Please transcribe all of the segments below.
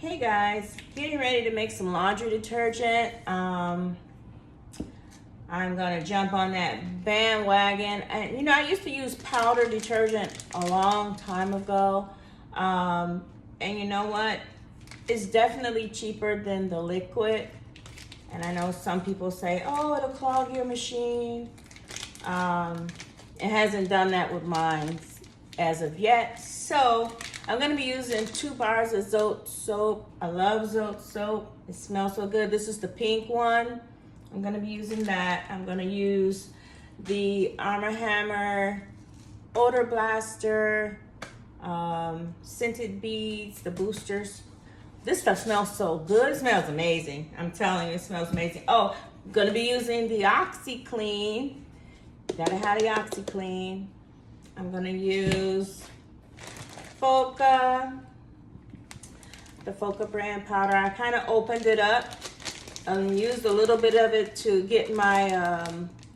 Hey guys, getting ready to make some laundry detergent. I'm gonna jump on that bandwagon. And you know, I used to use powder detergent a long time ago. And you know what? It's definitely cheaper than the liquid. And I know some people say, oh, it'll clog your machine. It hasn't done that with mine as of yet. So I'm gonna be using 2 bars of Zote soap. I love Zote soap. It smells so good. This is the pink one. I'm gonna be using that. I'm gonna use the Arm & Hammer Odor Blaster, scented beads, the boosters. This stuff smells so good. It smells amazing. I'm telling you, it smells amazing. Oh, I'm gonna be using the OxiClean. Gotta have the OxiClean. I'm gonna use Foca, the Foca brand powder. I kind of opened it up and used a little bit of it to get my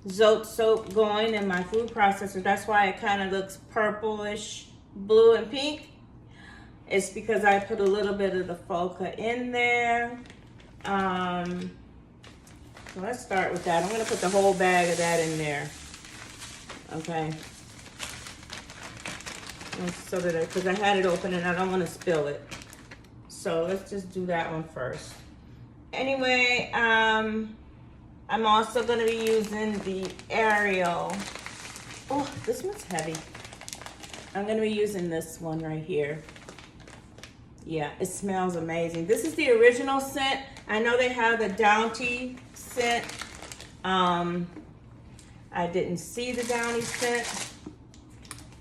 Zote soap going in my food processor. That's why it kind of looks purplish, blue, and pink. It's because I put a little bit of the Foca in there. So let's start with that. I'm gonna put the whole bag of that in there. Okay. So that because I had it open and I don't want to spill it. So let's just do that one first. Anyway, I'm also going to be using the Ariel. Oh, this one's heavy. I'm going to be using this one right here. Yeah, it smells amazing. This is the original scent. I know they have the Downy scent. I didn't see the Downy scent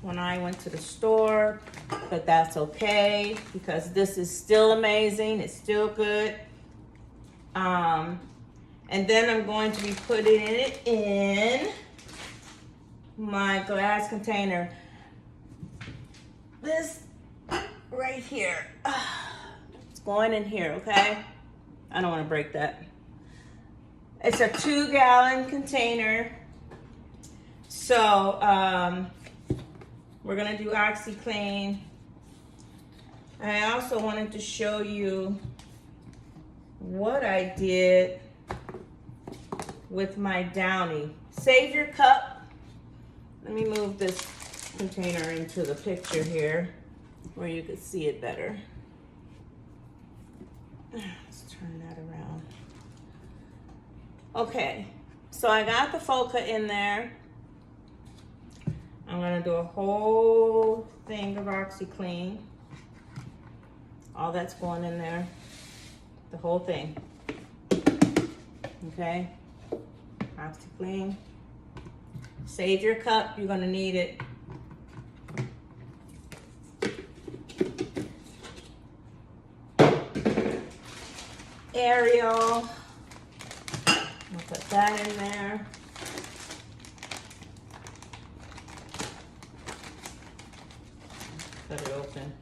when I went to the store, but that's okay because this is still amazing. It's still good. And then I'm going to be putting it in my glass container. This right here. It's going in here, okay? I don't want to break that. It's a 2-gallon container. So, we're gonna do OxiClean. I also wanted to show you what I did with my Downy. Save your cup. Let me move this container into the picture here where you can see it better. Let's turn that around. Okay, so I got the Foca in there. I'm gonna do a whole thing of OxiClean. All that's going in there. The whole thing. Okay? OxiClean. Save your cup, you're gonna need it. Ariel. I'll put that in there. Cut it open.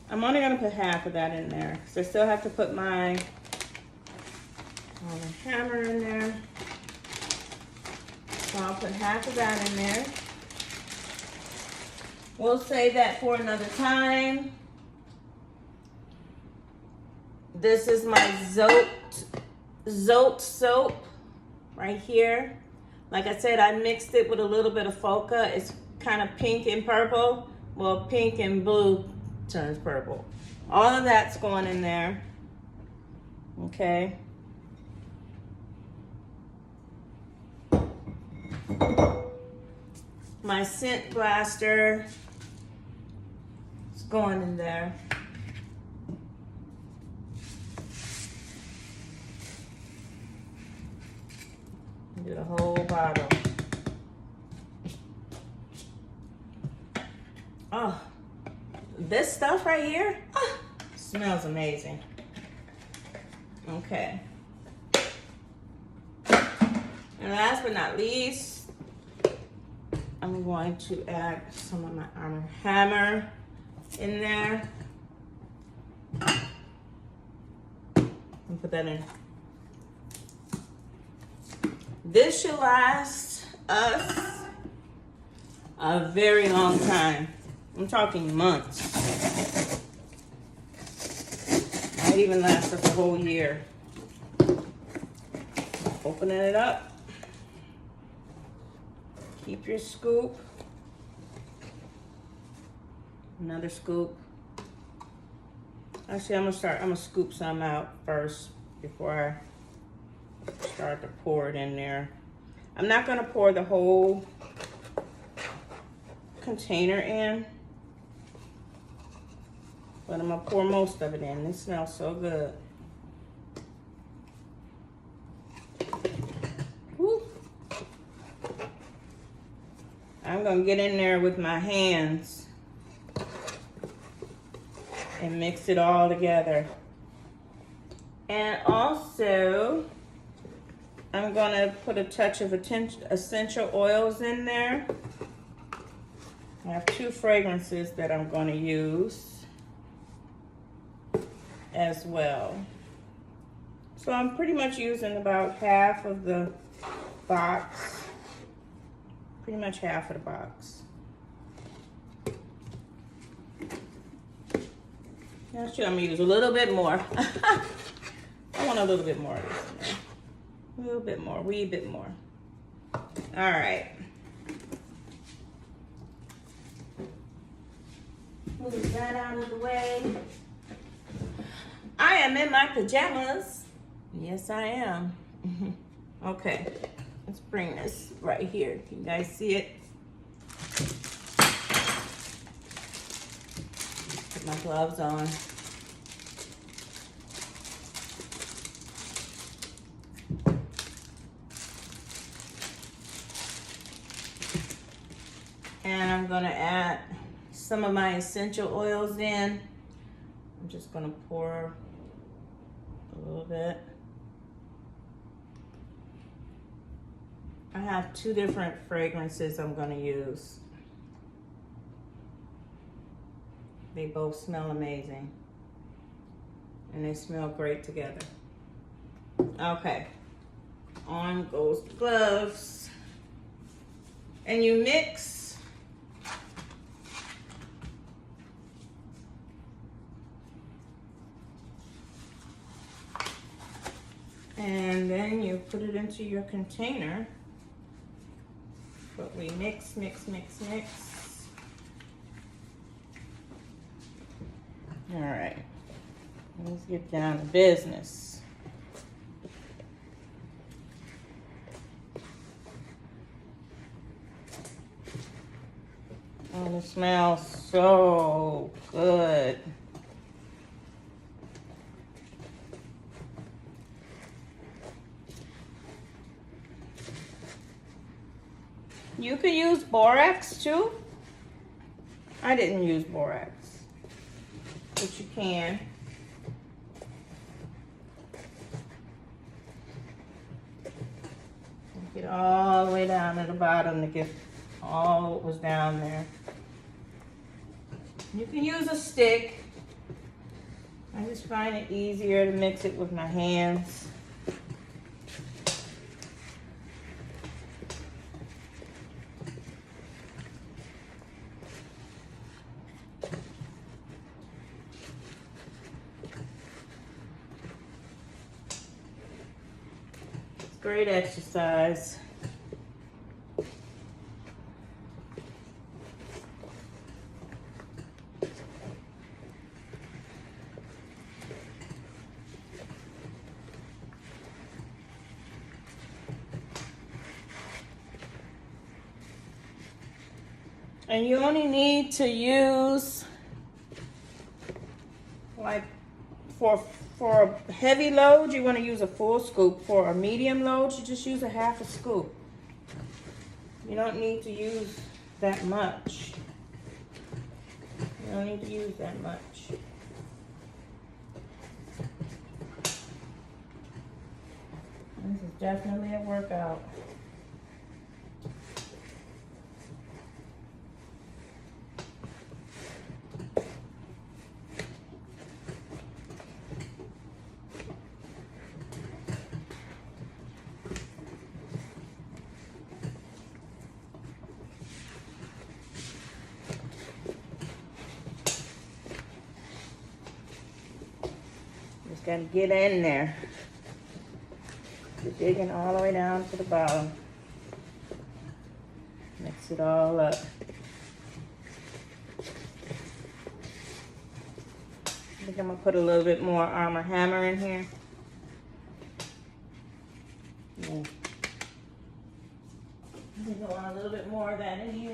I'm only gonna put half of that in there because I still have to put my Arm & Hammer in there. So I'll put half of that in there. We'll save that for another time. This is my Zote soap right here. Like I said, I mixed it with a little bit of Foca. It's kind of pink and purple. Well, pink and blue turns purple. All of that's going in there. Okay. My scent blaster is going in there. Do the whole bottle. Oh, this stuff right here smells amazing. Okay. And last but not least, I'm going to add some of my Arm & Hammer in there. And put that in. this should last us a very long time. I'm talking months. Might even last us a whole year. Opening it up. Keep your scoop. Another scoop. Actually, I'm gonna scoop some out first before I start to pour it in there. I'm not gonna pour the whole container in, but I'm gonna pour most of it in. This smells so good. Woo. I'm gonna get in there with my hands and mix it all together. And also, I'm gonna put a touch of essential oils in there. I have 2 fragrances that I'm gonna use as well. So I'm pretty much using about half of the box. Pretty much half of the box. Actually, I'm gonna use a little bit more. I want a little bit more of this in there. A little bit more, wee bit more. All right. Move that out of the way. I am in my pajamas. Yes, I am. Okay, let's bring this right here. Can you guys see it? Put my gloves on. And I'm gonna add some of my essential oils in. I'm just gonna pour a little bit. I have 2 different fragrances I'm gonna use. They both smell amazing. And they smell great together. Okay, on goes the gloves. And you mix. And then you put it into your container. But we mix, mix, mix, mix. All right, let's get down to business. Oh, it smells so good. You could use borax too. I didn't use borax, but you can. Get all the way down to the bottom to get all what was down there. You can use a stick. I just find it easier to mix it with my hands. Great exercise. And you only need to use, like, for a heavy load, you want to use a full scoop. For a medium load, you just use a half a scoop. You don't need to use that much. You don't need to use that much. This is definitely a workout. Gotta get in there. You're digging all the way down to the bottom. Mix it all up. I think I'm gonna put a little bit more Armor Hammer in here. Yeah. I think I want a little bit more of that in here.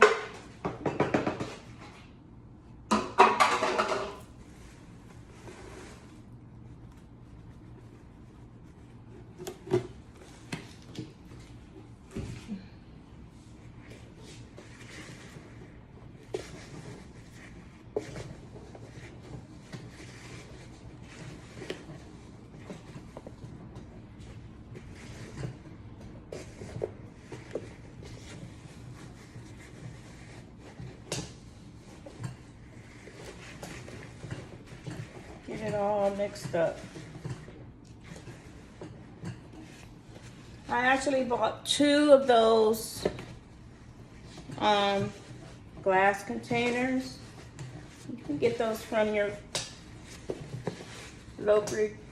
Get it all mixed up. I actually bought 2 of those glass containers. You can get those from your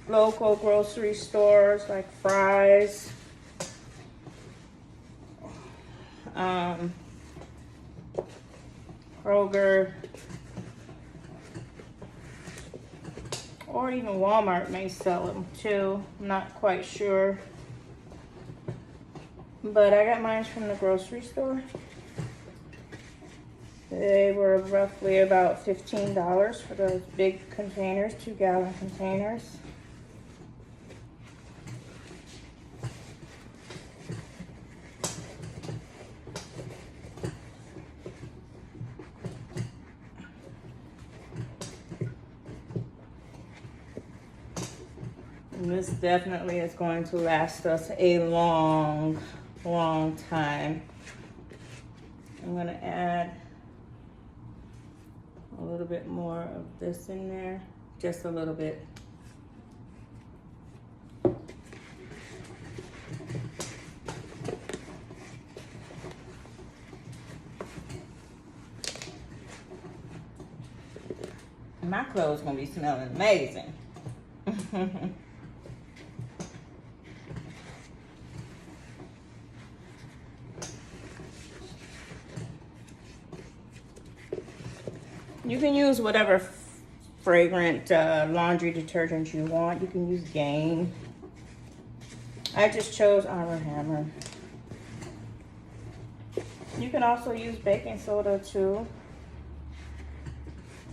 local grocery stores like Fry's. Kroger. Or even Walmart may sell them too. I'm not quite sure. But I got mine from the grocery store. They were roughly about $15 for those big containers, 2-gallon containers. And this definitely is going to last us a long time. I'm going to add a little bit more of this in there, just a little bit. My clothes gonna be smelling amazing. You can use whatever fragrant laundry detergent you want. You can use Gain. I just chose Armor Hammer. You can also use baking soda too,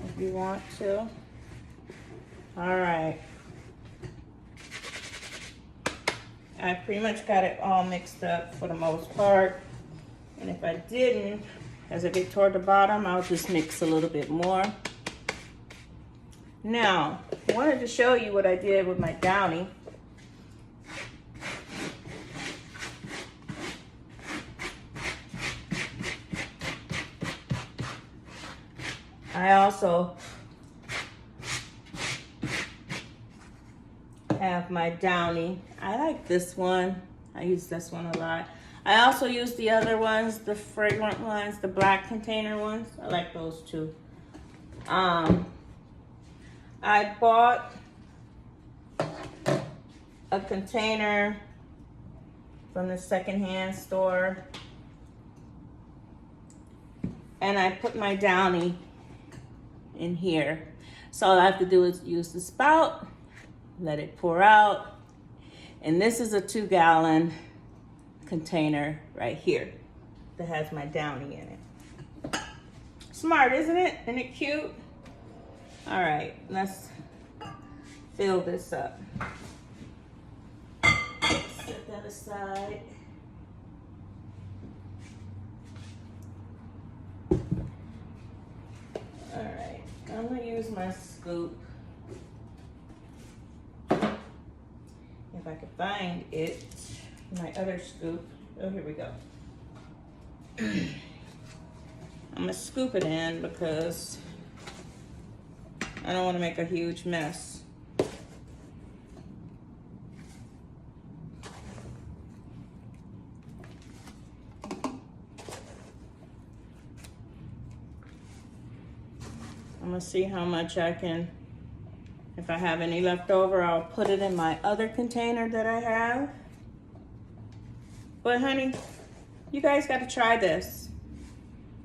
if you want to. All right. I pretty much got it all mixed up for the most part. And if I didn't, as I get toward the bottom, I'll just mix a little bit more. Now, I wanted to show you what I did with my Downy. I also have my Downy. I like this one. I use this one a lot. I also use the other ones, the fragrant ones, the black container ones. I like those too. I bought a container from the secondhand store, and I put my Downy in here. So all I have to do is use the spout, let it pour out, and this is a 2-gallon container right here that has my Downy in it. Smart, isn't it? Isn't it cute? All right, let's fill this up. Set that aside. All right, I'm gonna use my scoop. If I could find it, my other scoop. Oh, here we go. I'm gonna scoop it in because I don't want to make a huge mess. I'm gonna see how much I can, If I have any left over, I'll put it in my other container that I have. But honey, you guys got to try this.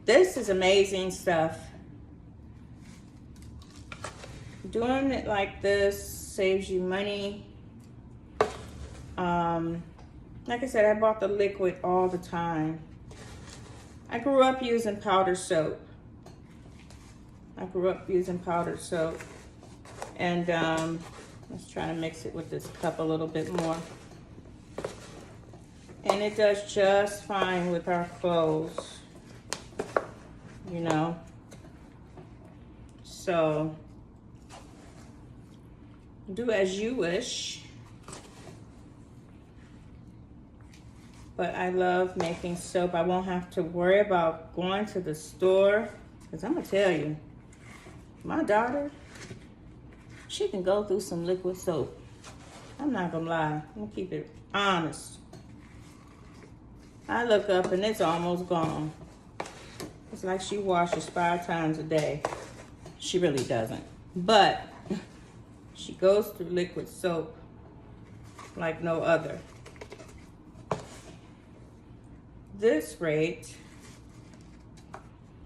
This is amazing stuff. Doing it like this saves you money. Like I said, I bought the liquid all the time. I grew up using powdered soap. And let's try to mix it with this cup a little bit more. And it does just fine with our clothes, you know. So do as you wish. But I love making soap. I won't have to worry about going to the store. Because I'm going to tell you, my daughter, she can go through some liquid soap. I'm not going to lie. I'm going to keep it honest. I look up and it's almost gone. It's like she washes 5 times a day. She really doesn't. But she goes through liquid soap like no other. This rate,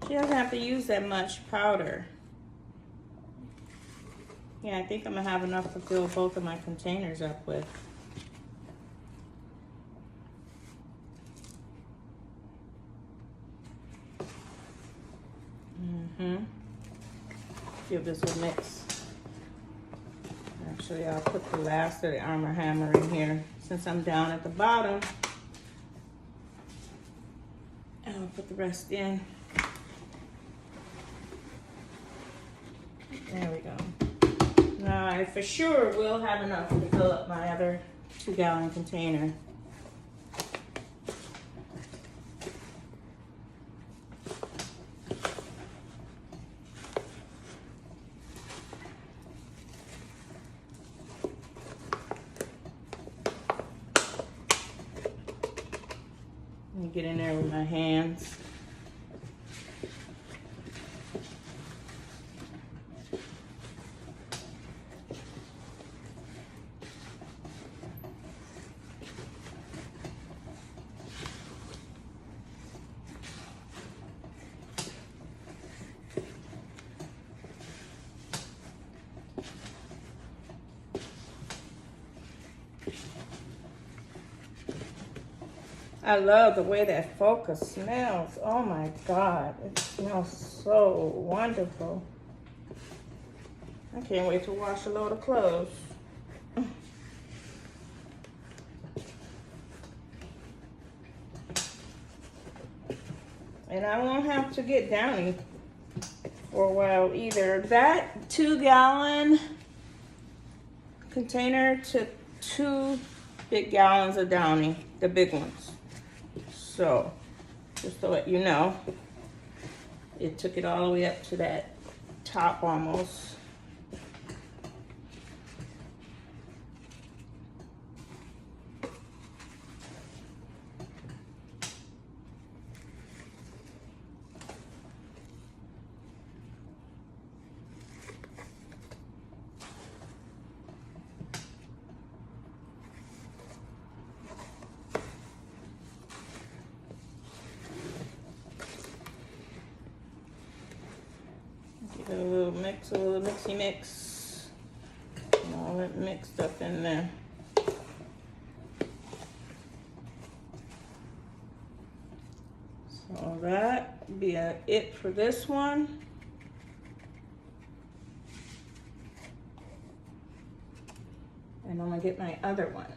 she doesn't have to use that much powder. Yeah, I think I'm gonna have enough to fill both of my containers up with. Give this a mix. Actually, I'll put the last of the Arm & Hammer in here since I'm down at the bottom. I'll put the rest in. There we go. Now I for sure will have enough to fill up my other 2-gallon container. Let me get in there with my hands. I love the way that focus smells. Oh my God, it smells so wonderful. I can't wait to wash a load of clothes. And I won't have to get downy for a while either. That 2-gallon container took 2 big gallons of Downy, the big ones. So, just to let you know, it took it all the way up to that top almost. Give it a little mix, a little mixy mix. And all that mixed up in there. So that be it for this one. And I'm gonna get my other one.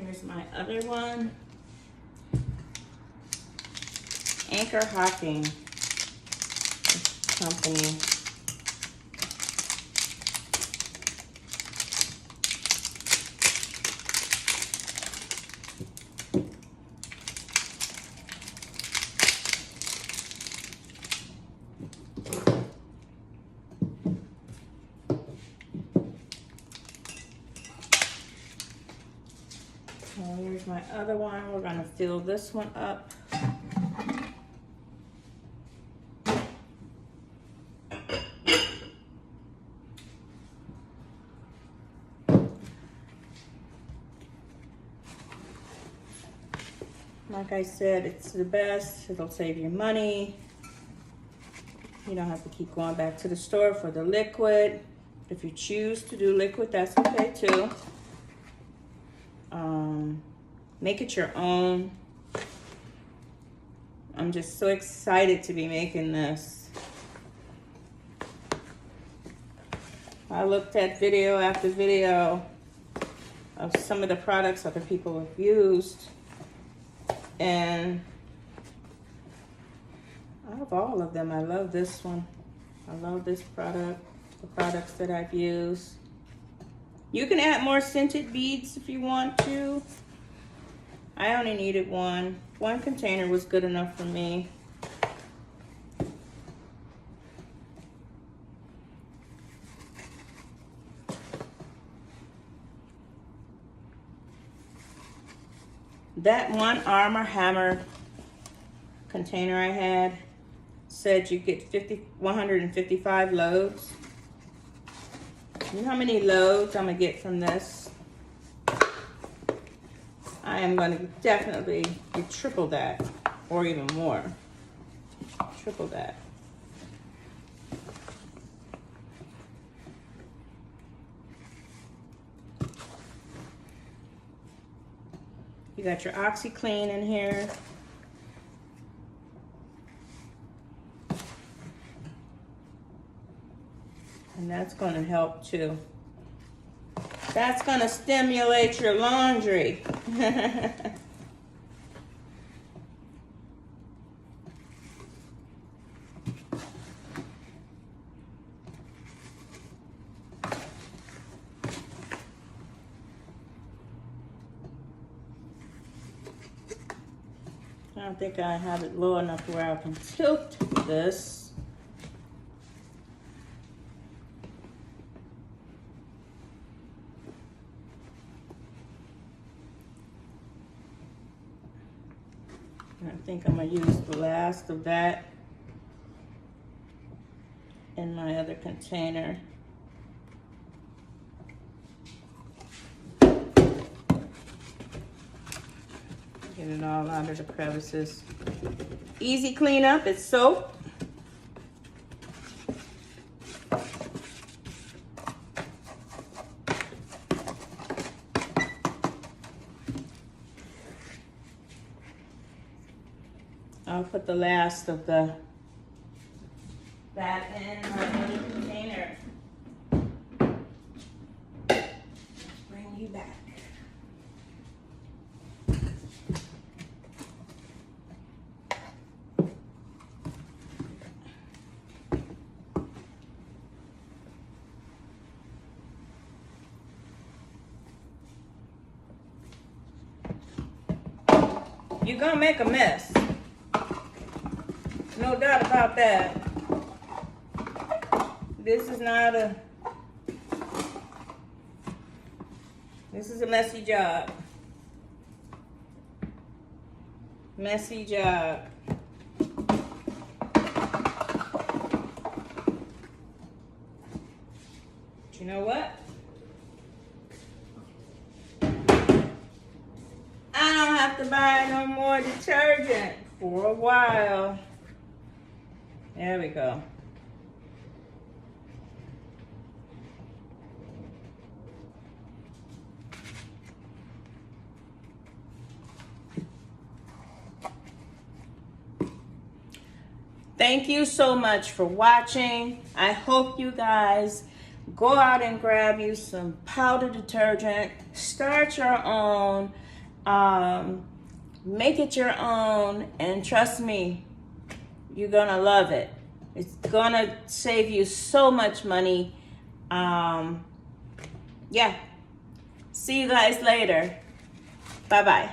Here's my other one. Anchor Hocking Company. my other one. We're gonna fill this one up. Like I said, it's the best. It'll save you money. You don't have to keep going back to the store for the liquid. If you choose to do liquid, that's okay too. Make it your own. I'm just so excited to be making this. I looked at video after video of some of the products other people have used, and out of all of them, I love this one. I love this product, the products that I've used. You can add more scented beads if you want to. I only needed one. One container was good enough for me. That one Arm & Hammer container I had said you get 155 loads. You know how many loads I'm gonna get from this? I am gonna definitely get triple that, or even more. Triple that. You got your OxyClean in here. And that's going to help too. That's going to stimulate your laundry. I don't think I have it low enough where I can tilt this. I think I'm gonna use the last of that in my other container. Get it all out of the crevices. Easy cleanup, it's soap. I'll put the last of that in my other container. Bring you back. You're gonna make a mess. No doubt about that. This is a messy job. Messy job. But you know what? I don't have to buy no more detergent for a while. There we go. Thank you so much for watching. I hope you guys go out and grab you some powder detergent. Start your own. Make it your own. And trust me, you're gonna love it. It's gonna save you so much money. Yeah. See you guys later. Bye-bye.